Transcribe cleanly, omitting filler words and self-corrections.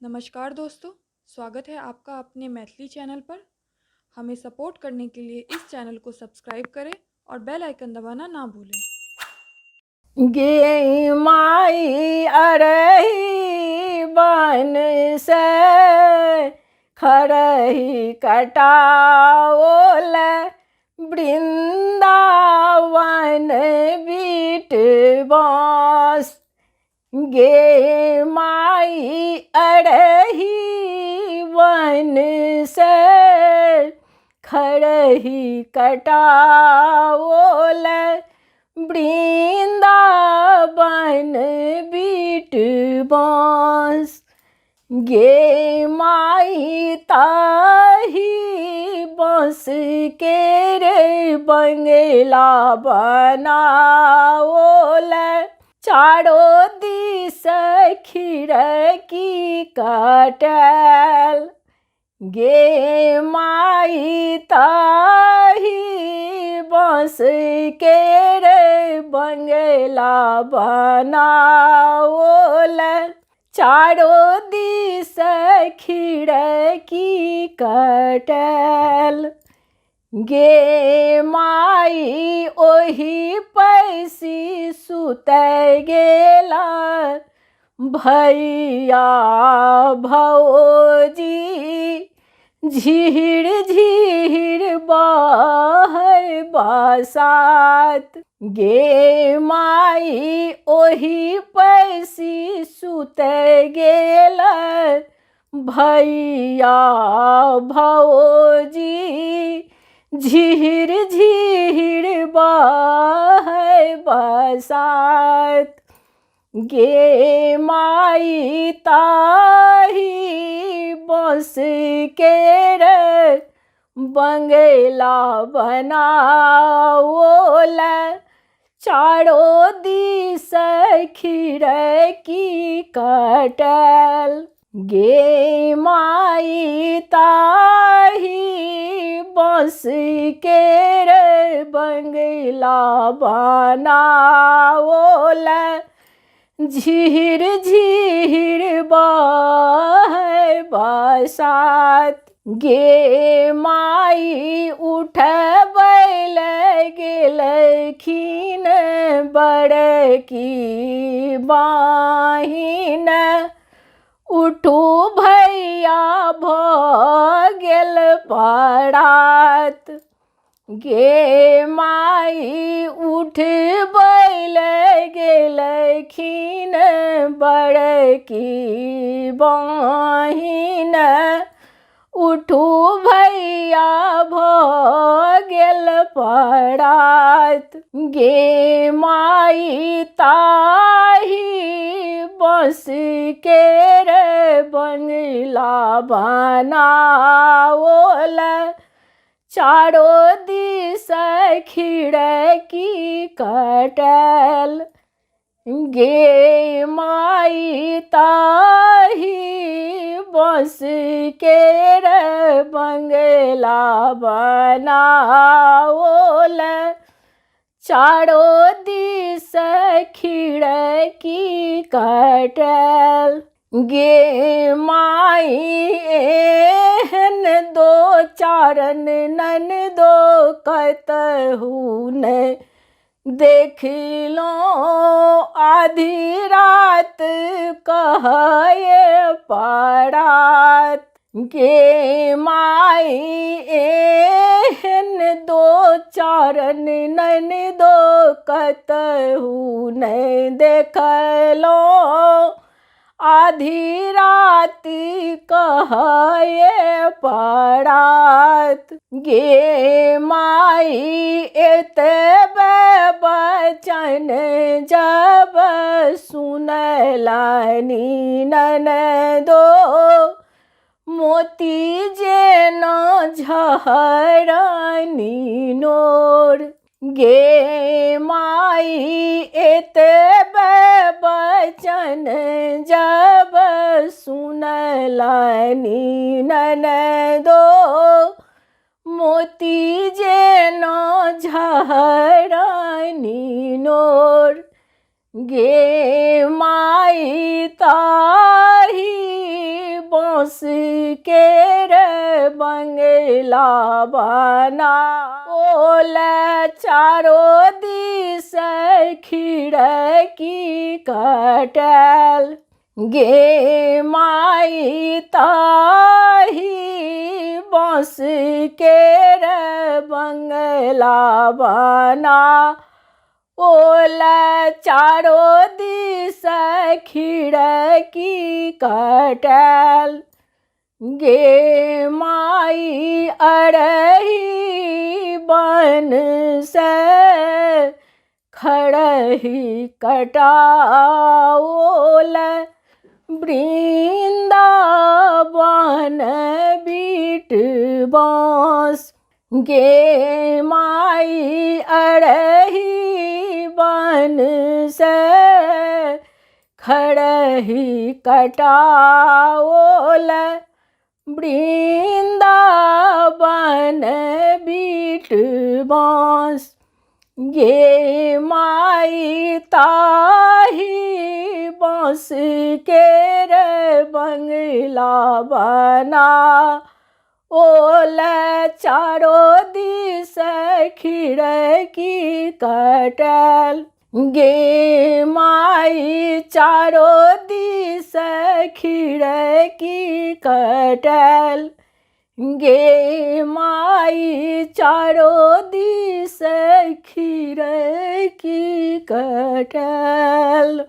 नमस्कार दोस्तों, स्वागत है आपका अपने मैथिली चैनल पर। हमें सपोर्ट करने के लिए इस चैनल को सब्सक्राइब करें और बेल आइकन दबाना ना भूलें। गे माई अरही बन से खरही कटाओल वृंदावन बीट बाँस। गे माई अरही वन से खरही कटाओल वृंदावन बीट बाँस। गे माई ताही बाँस के रे बंगला बनाओल चारों दिस खिड़की कटल। गे माई ताही बाँस के रे बंगला बनाओल चारों दिस खिड़की कटल। गे माई ओही पैसी सुत गेला भैया भौजी झीर झीर बहै बसात। गे माई ओही पैसी सुत गेल भैया भौजी झीर झीर बहै बसात। गे माई ताही बाँस के रे बंगला बनाओल चारों दिस खिड़की कटल। गे माई ताही बाँस के रे बंगला बनाओल झीर झीर बहै बसात। गे माई उठबै गेलखिन बड़की बहिन उठू भैया भऽ गेल परात। गे माई उठबै गेलखिन बड़की बहिन उठू भैया भऽ गेल परात। गे माई ताही बाँस के रे बंगला बनाओल चारों दिस खिड़की कटल। गे माई ताही बाँस के रे बंगला बनाओल चारों दिस खिड़की कटल। गे माई एहन दो चारन नन दो कतहु ने देखलो आधी रात कहए परात। गे माई एहन दो चारन नन दो कतहु ने देखलो आधी रात कहए परात। गे माई एतबे बचन जब सुनलनि ननदो मोती जेना झरनी नोर। गे माई एतबे बचन जब सुनलनि ननदो मोती जेना झरनी नोर। गे माई ताही के रे बंगला बना ओल चारों दिस खिड़की कटल गे माई ताही बाँस के रे बंगला बना ओल चारों दिस खिड़की कटल गे माई अरही बन से खड़ही कटाओल वृंदावन बीट बाँस गे माई अरही बन से खड़ही कटाओल वृंदावन बीट बाँस गे माई ताही बाँस के रे बंगला बना ओल चारों दिस खिड़की कटल गे माई चारों दिस खिड़की कटल गे माई चारों दिस खिड़की कटल।